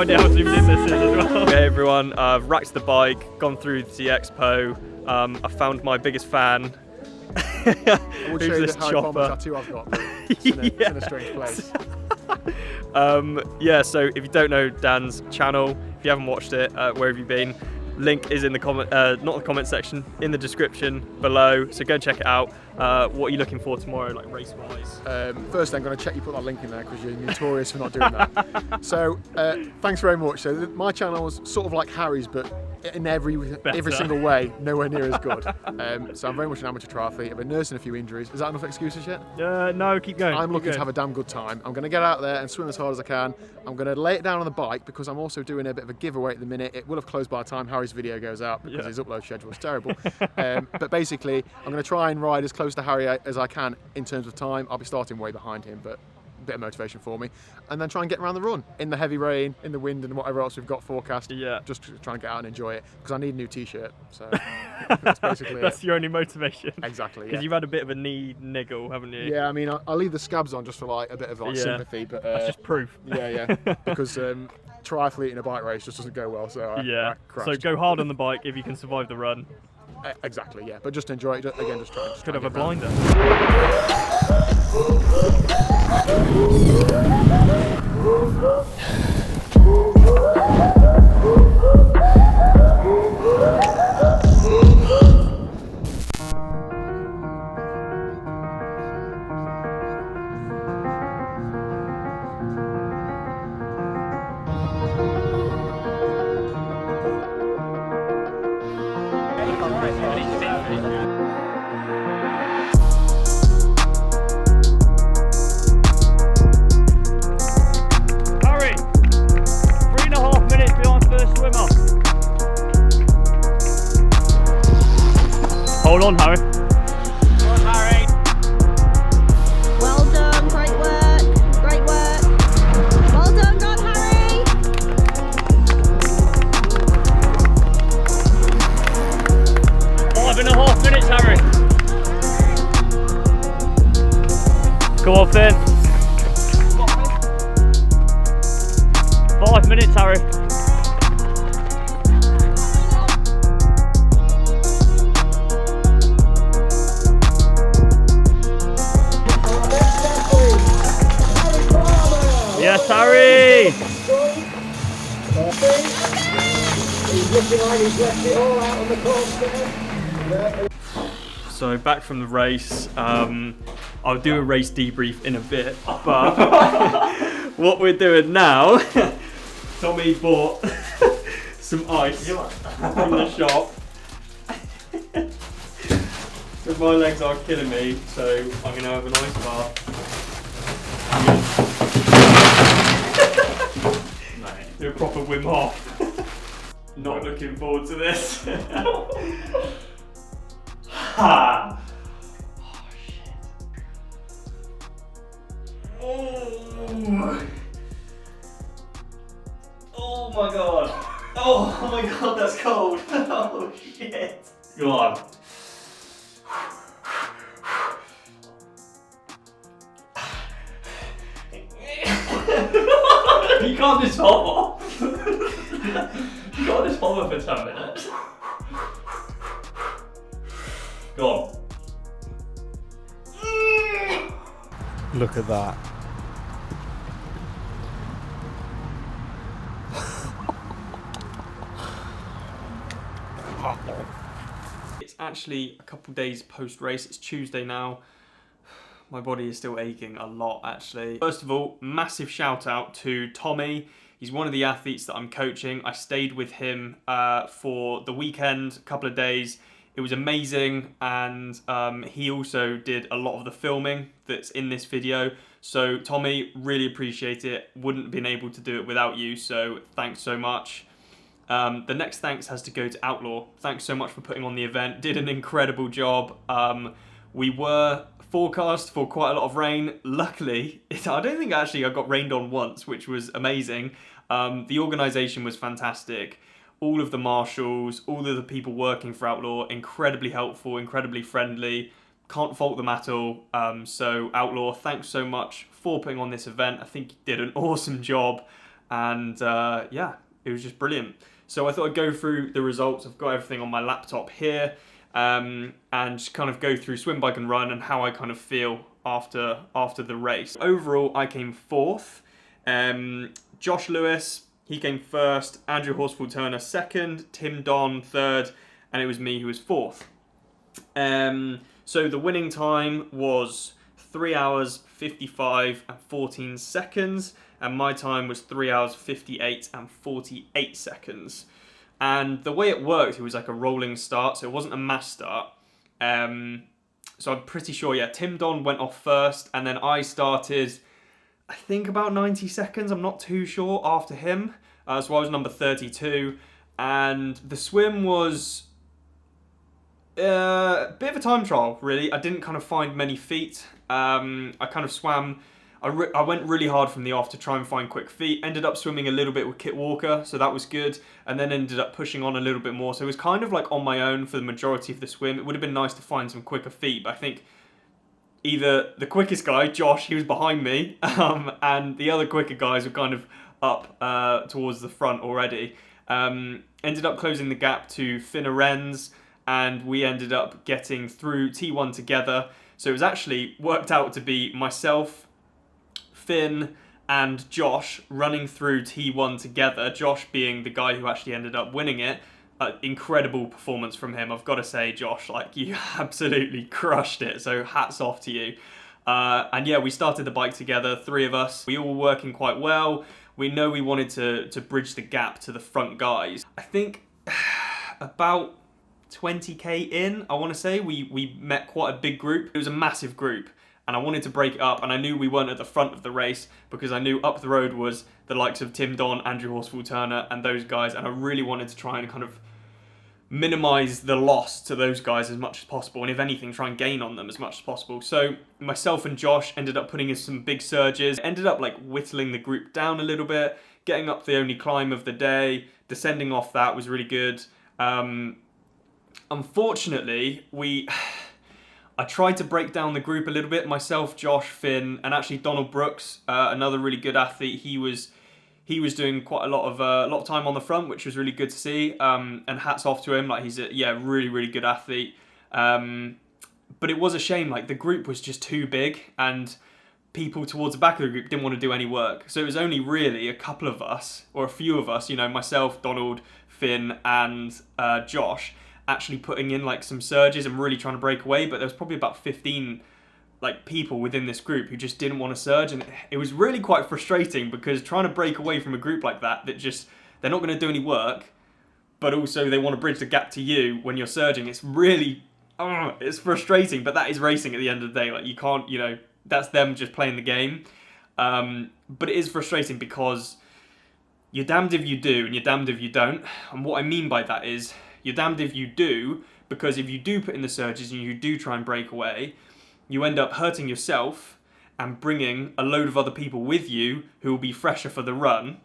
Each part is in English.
idea how zoomed in this is as well. Hey everyone, I've racked the bike, gone through the expo. I found my biggest fan. I would show you the Harry Potter tattoo I've got, but it's in a strange place. Yeah, so if you don't know Dan's channel, if you haven't watched it, where have you been? Link is in the comment, not the comment section, in the description below. So go and check it out. What are you looking for tomorrow, like race-wise? First, I'm going to check you put that link in there because you're notorious for not doing that. So thanks very much. So my channel is sort of like Harry's, but in every single way, nowhere near as good. So I'm very much an amateur triathlete. I've been nursing a few injuries. Is that enough excuses yet? No, keep going. I'm looking to have a damn good time. I'm going to get out there and swim as hard as I can. I'm going to lay it down on the bike because I'm also doing a bit of a giveaway at the minute. It will have closed by the time Harry's video goes out because his upload schedule is terrible. But basically, I'm going to try and ride as close to Harry as I can in terms of time. I'll be starting way behind him, but a bit of motivation for me, and then try and get around the run in the heavy rain, in the wind, and whatever else we've got forecast. Yeah, just try and get out and enjoy it because I need a new t-shirt. So that's basically that's your only motivation. Exactly. Because you've had a bit of a knee niggle, haven't you? Yeah, I mean, I'll leave the scabs on just for like a bit of like sympathy, but that's just proof. Yeah, because triathlete in a bike race just doesn't go well. So I so go hard on the bike if you can survive the run. Exactly, yeah, but just enjoy it. Again, just try. Could have a blinder. Harry, 3.5 minutes behind first swimmer. Hold on, Harry. Come on, Harry. Well done, great work, great work. Well done, go on, Harry. 5.5 minutes, Harry. Go on, Finn. 5 minutes, Harry. Yes, Harry. He's looking like he's left it all out on the course there. So back from the race, I'll do a race debrief in a bit, but what we're doing now, Tommy bought some ice from the shop. Because my legs are killing me, so I'm going to have an ice bath. Do a proper Wim Hof. Not looking forward to this. Ha! Oh shit. Oh my god. Oh my god, that's cold. Oh shit. Go on. You can't just hover. You can't just hover for 10 minutes. Go on. Look at that. It's actually a couple days post-race. It's Tuesday now. My body is still aching a lot, actually. First of all, massive shout out to Tommy. He's one of the athletes that I'm coaching. I stayed with him for the weekend, a couple of days. It was amazing, and he also did a lot of the filming that's in this video. So Tommy, really appreciate it. Wouldn't have been able to do it without you, so thanks so much. The next thanks has to go to Outlaw. Thanks so much for putting on the event. Did an incredible job. We were forecast for quite a lot of rain. Luckily, I don't think actually I got rained on once, which was amazing. The organisation was fantastic. All of the marshals, all of the people working for Outlaw, incredibly helpful, incredibly friendly. Can't fault them at all. So Outlaw, thanks so much for putting on this event. I think you did an awesome job. And yeah, it was just brilliant. So I thought I'd go through the results. I've got everything on my laptop here, and just kind of go through swim, bike and run and how I kind of feel after the race. Overall, I came 4th. Josh Lewis, he came 1st, Andrew Horsfall-Turner 2nd, Tim Don 3rd, and it was me who was 4th. So the winning time was 3 hours 55 and 14 seconds, and my time was 3 hours 58 and 48 seconds. And the way it worked, it was like a rolling start, so it wasn't a mass start. So I'm pretty sure, yeah, Tim Don went off first, and then I started, I think about 90 seconds, I'm not too sure, after him. So I was number 32, and the swim was a bit of a time trial, really. I didn't kind of find many feet. I kind of swam, I went really hard from the off to try and find quick feet. Ended up swimming a little bit with Kit Walker, so that was good. And then ended up pushing on a little bit more. So it was kind of like on my own for the majority of the swim. It would have been nice to find some quicker feet, but I think either the quickest guy, Josh, he was behind me, and the other quicker guys were kind of up towards the front already. Ended up closing the gap to Finn Arens, and we ended up getting through T1 together. So it was actually worked out to be myself, Finn and Josh running through T1 together, Josh being the guy who actually ended up winning it. Incredible performance from him, I've got to say, Josh, like, you absolutely crushed it, so hats off to you. And yeah, we started the bike together, 3 of us. We all were working quite well. We know we wanted to bridge the gap to the front guys. I think about 20k in, I want to say, we met quite a big group. It was a massive group, and I wanted to break it up, and I knew we weren't at the front of the race because I knew up the road was the likes of Tim Don, Andrew Horsfall-Turner and those guys, and I really wanted to try and kind of minimise the loss to those guys as much as possible, and if anything, try and gain on them as much as possible. So myself and Josh ended up putting in some big surges, ended up like whittling the group down a little bit, getting up the only climb of the day, descending off that was really good. Unfortunately, I tried to break down the group a little bit, myself, Josh, Finn, and actually Donald Brooks, another really good athlete. He was doing quite a lot of time on the front, which was really good to see. And hats off to him, like, he's a really, really good athlete. But it was a shame, like, the group was just too big, and people towards the back of the group didn't want to do any work. So it was only really a couple of us, or a few of us, you know, myself, Donald, Finn, and Josh, actually putting in like some surges and really trying to break away. But there was probably about 15 like people within this group who just didn't want to surge, and it was really quite frustrating because trying to break away from a group like that just, they're not going to do any work, but also they want to bridge the gap to you when you're surging. It's really, it's frustrating, but that is racing at the end of the day. Like, you can't, you know, that's them just playing the game. But it is frustrating because you're damned if you do and you're damned if you don't. And what I mean by that is you're damned if you do, because if you do put in the surges and you do try and break away, you end up hurting yourself and bringing a load of other people with you who will be fresher for the run.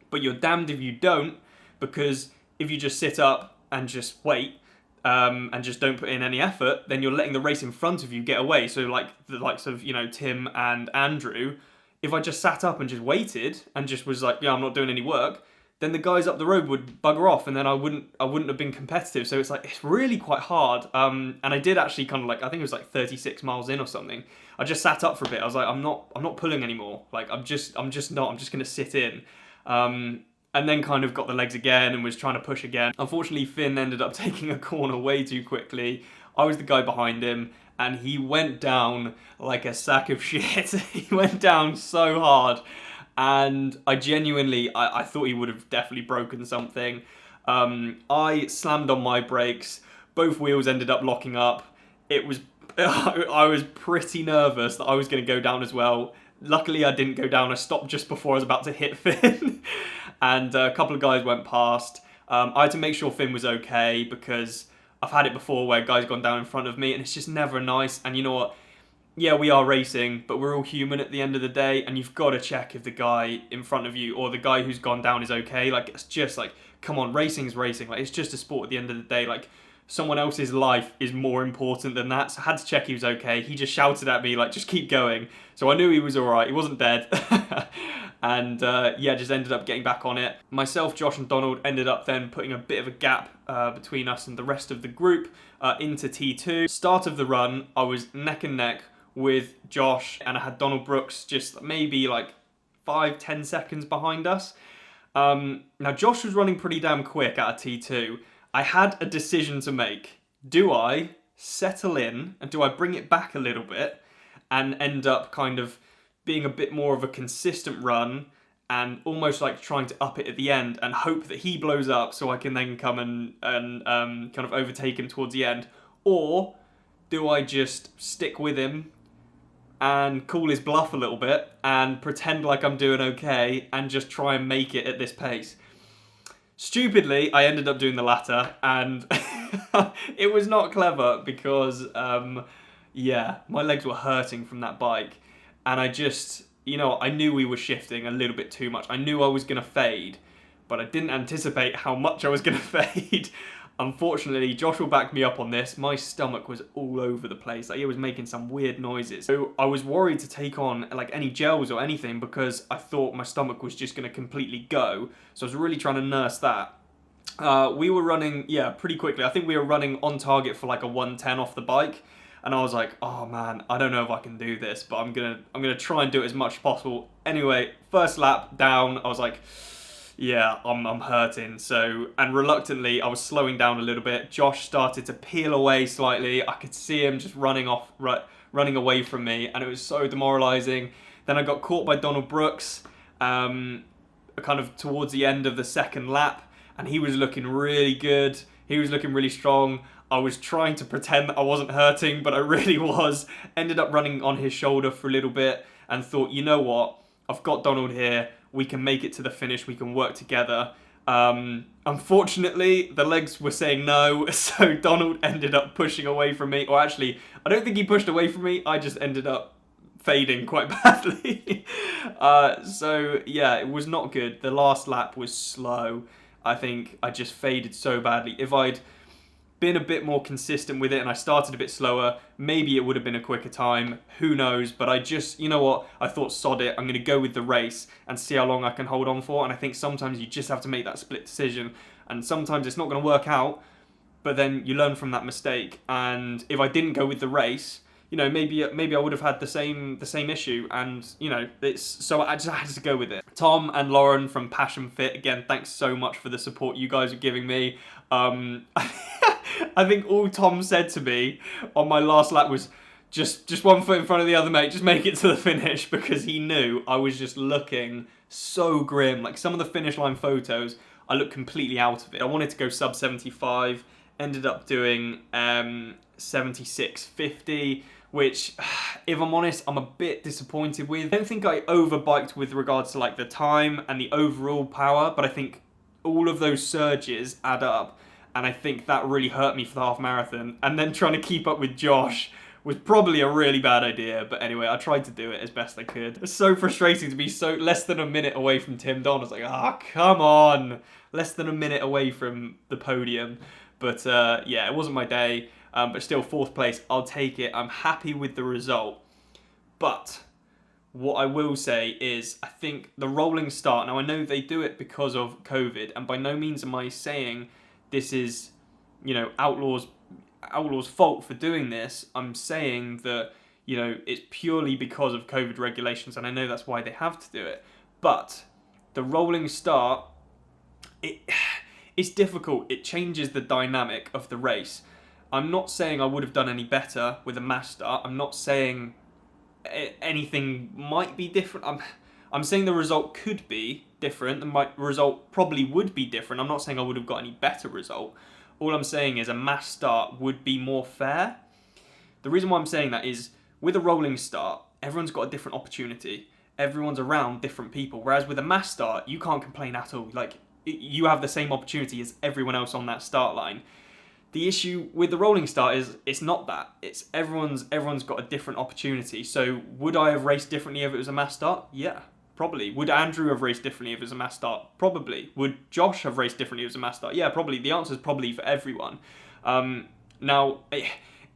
But you're damned if you don't, because if you just sit up and just wait and just don't put in any effort, then you're letting the race in front of you get away. So like the likes of, you know, Tim and Andrew, if I just sat up and just waited and just was like, yeah, I'm not doing any work, then the guys up the road would bugger off, and then I wouldn't have been competitive. So it's like, it's really quite hard. And I did actually kind of like, I think it was like 36 miles in or something, I just sat up for a bit. I was like, I'm not pulling anymore. Like, I'm just going to sit in. And then kind of got the legs again and was trying to push again. Unfortunately, Finn ended up taking a corner way too quickly. I was the guy behind him, and he went down like a sack of shit. He went down so hard. And I genuinely, I thought he would have definitely broken something. I slammed on my brakes. Both wheels ended up locking up. I was pretty nervous that I was going to go down as well. Luckily, I didn't go down. I stopped just before I was about to hit Finn. And a couple of guys went past. I had to make sure Finn was okay, because I've had it before where guys gone down in front of me, and it's just never nice. And you know what? Yeah, we are racing, but we're all human at the end of the day, and you've got to check if the guy in front of you or the guy who's gone down is okay. Like, it's just like, come on, racing's racing. Like, it's just a sport at the end of the day. Like, someone else's life is more important than that. So I had to check he was okay. He just shouted at me like, just keep going. So I knew he was all right. He wasn't dead. And yeah, just ended up getting back on it. Myself, Josh and Donald ended up then putting a bit of a gap between us and the rest of the group into T2. Start of the run, I was neck and neck with Josh, and I had Donald Brooks just maybe like 5-10 seconds behind us. Now Josh was running pretty damn quick out of T2. I had a decision to make. Do I settle in and do I bring it back a little bit and end up kind of being a bit more of a consistent run and almost like trying to up it at the end and hope that he blows up so I can then come and kind of overtake him towards the end? Or do I just stick with him and call his bluff a little bit and pretend like I'm doing okay and just try and make it at this pace? Stupidly, I ended up doing the latter, and it was not clever because, yeah, my legs were hurting from that bike, and I just, you know, I knew we were shifting a little bit too much. I knew I was going to fade, but I didn't anticipate how much I was going to fade. Unfortunately, Josh will back me up on this. My stomach was all over the place. Like, it was making some weird noises. So I was worried to take on like any gels or anything because I thought my stomach was just going to completely go. So I was really trying to nurse that. We were running, yeah, pretty quickly. I think we were running on target for like a 110 off the bike. And I was like, oh man, I don't know if I can do this, but I'm gonna try and do it as much as possible. Anyway, first lap down, I was like, yeah, I'm hurting. So, and reluctantly, I was slowing down a little bit. Josh started to peel away slightly. I could see him just running away from me, and it was so demoralizing. Then I got caught by Donald Brooks, kind of towards the end of the second lap, and he was looking really good. He was looking really strong. I was trying to pretend that I wasn't hurting, but I really was. Ended up running on his shoulder for a little bit and thought, you know what? I've got Donald here. We can make it to the finish. We can work together. Unfortunately, the legs were saying no, so Donald ended up pushing away from me. Or actually, I don't think he pushed away from me. I just ended up fading quite badly. So yeah, it was not good. The last lap was slow. I think I just faded so badly. If I'd been a bit more consistent with it and I started a bit slower, maybe it would have been a quicker time. Who knows? But I just, you know what? I thought, sod it. I'm going to go with the race and see how long I can hold on for. And I think sometimes you just have to make that split decision. And sometimes it's not going to work out, but then you learn from that mistake. And if I didn't go with the race, you know, maybe I would have had the same issue, and you know, so I just had to go with it. Tom and Lauren from Passion Fit, again, thanks so much for the support you guys are giving me. I think all Tom said to me on my last lap was just one foot in front of the other, mate. Just make it to the finish, because he knew I was just looking so grim. Like, some of the finish line photos, I looked completely out of it. I wanted to go sub 75, ended up doing 76.50, which, if I'm honest, I'm a bit disappointed with. I don't think I overbiked with regards to like the time and the overall power, but I think all of those surges add up, and I think that really hurt me for the half marathon. And then trying to keep up with Josh was probably a really bad idea, but anyway, I tried to do it as best I could. It's so frustrating to be so less than a minute away from Tim Don. I was like, come on, less than a minute away from the podium. But yeah, it wasn't my day. But still, 4th place, I'll take it. I'm happy with the result. But what I will say is, I think the rolling start, now I know they do it because of COVID, and by no means am I saying this is, you know, Outlaw's fault for doing this. I'm saying that, you know, it's purely because of COVID regulations, and I know that's why they have to do it. But the rolling start, it's difficult. It changes the dynamic of the race. I'm not saying I would have done any better with a mass start. I'm not saying anything might be different. I'm saying the result could be different. The result probably would be different. I'm not saying I would have got any better result. All I'm saying is a mass start would be more fair. The reason why I'm saying that is, with a rolling start, everyone's got a different opportunity. Everyone's around different people. Whereas with a mass start, you can't complain at all. Like, you have the same opportunity as everyone else on that start line. The issue with the rolling start is it's not that. It's everyone's got a different opportunity. So would I have raced differently if it was a mass start? Yeah, probably. Would Andrew have raced differently if it was a mass start? Probably. Would Josh have raced differently if it was a mass start? Yeah, probably. The answer is probably for everyone. Now,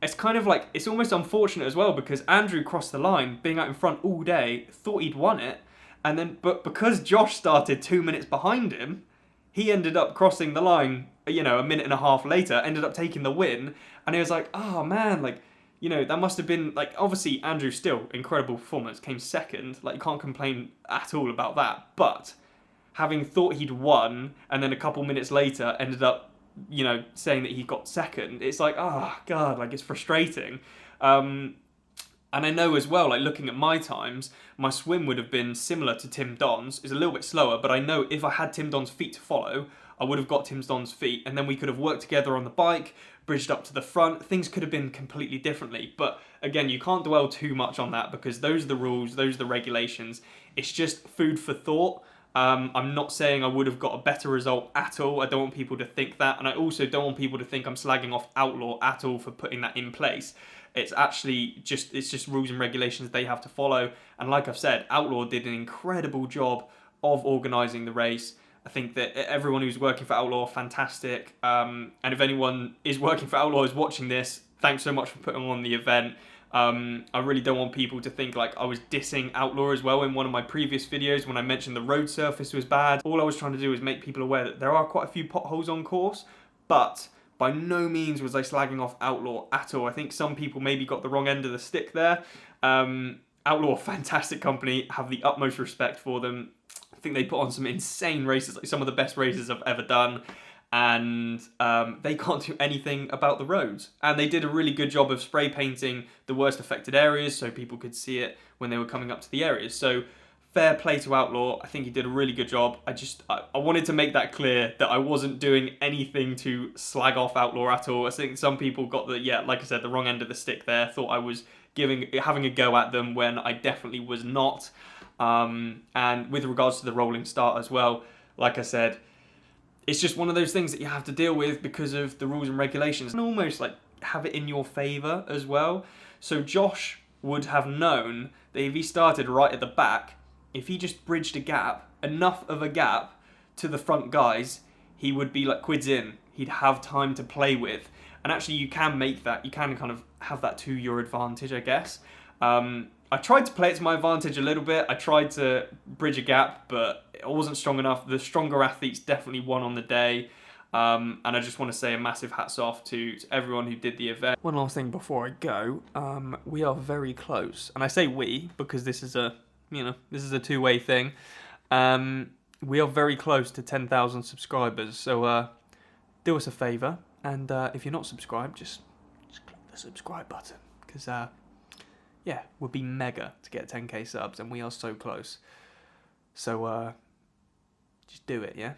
it's kind of like, it's almost unfortunate as well, because Andrew crossed the line, being out in front all day, thought he'd won it, and then, but because Josh started 2 minutes behind him, he ended up crossing the line, you know, a minute and a half later, ended up taking the win, and he was like, oh man, like, you know, that must have been, like, obviously Andrew still, incredible performance, came second, like, you can't complain at all about that, but having thought he'd won, and then a couple minutes later ended up, you know, saying that he got second, it's like, oh god, like, it's frustrating. And I know as well, like, looking at my times, my swim would have been similar to Tim Don's. It's a little bit slower, but I know if I had Tim Don's feet to follow, I would have got Tim Don's feet, and then we could have worked together on the bike, bridged up to the front. Things could have been completely differently. But again, you can't dwell too much on that, because those are the rules, those are the regulations. It's just food for thought. I'm not saying I would have got a better result at all. I don't want people to think that, and I also don't want people to think I'm slagging off Outlaw at all for putting that in place. It's actually just, it's just rules and regulations they have to follow. And like I've said, Outlaw did an incredible job of organising the race. I think that everyone who's working for Outlaw, fantastic. And if anyone is working for Outlaw is watching this, thanks so much for putting on the event. I really don't want people to think like I was dissing Outlaw as well in one of my previous videos when I mentioned the road surface was bad. All I was trying to do is make people aware that there are quite a few potholes on course, but by no means was I slagging off Outlaw at all. I think some people maybe got the wrong end of the stick there. Outlaw, fantastic company, have the utmost respect for them. I think they put on some insane races, like some of the best races I've ever done. And they can't do anything about the roads. And they did a really good job of spray painting the worst affected areas so people could see it when they were coming up to the areas. So fair play to Outlaw. I think he did a really good job. I wanted to make that clear that I wasn't doing anything to slag off Outlaw at all. I think some people got the, yeah, like I said, the wrong end of the stick there. Thought I was having a go at them when I definitely was not. And with regards to the rolling start as well, like I said, it's just one of those things that you have to deal with because of the rules and regulations, and almost like have it in your favour as well. So Josh would have known that if he started right at the back, if he just bridged a gap, enough of a gap to the front guys, he would be like quids in. He'd have time to play with. And actually you can make that, you can kind of have that to your advantage, I guess. I tried to play it to my advantage a little bit. I tried to bridge a gap, but it wasn't strong enough. The stronger athletes definitely won on the day. And I just want to say a massive hats off to everyone who did the event. One last thing before I go. We are very close. And I say we because this is a, you know, this is a two-way thing. We are very close to 10,000 subscribers. So do us a favour. And if you're not subscribed, just click the subscribe button. Because yeah, would be mega to get 10k subs, and we are so close. So just do it, yeah?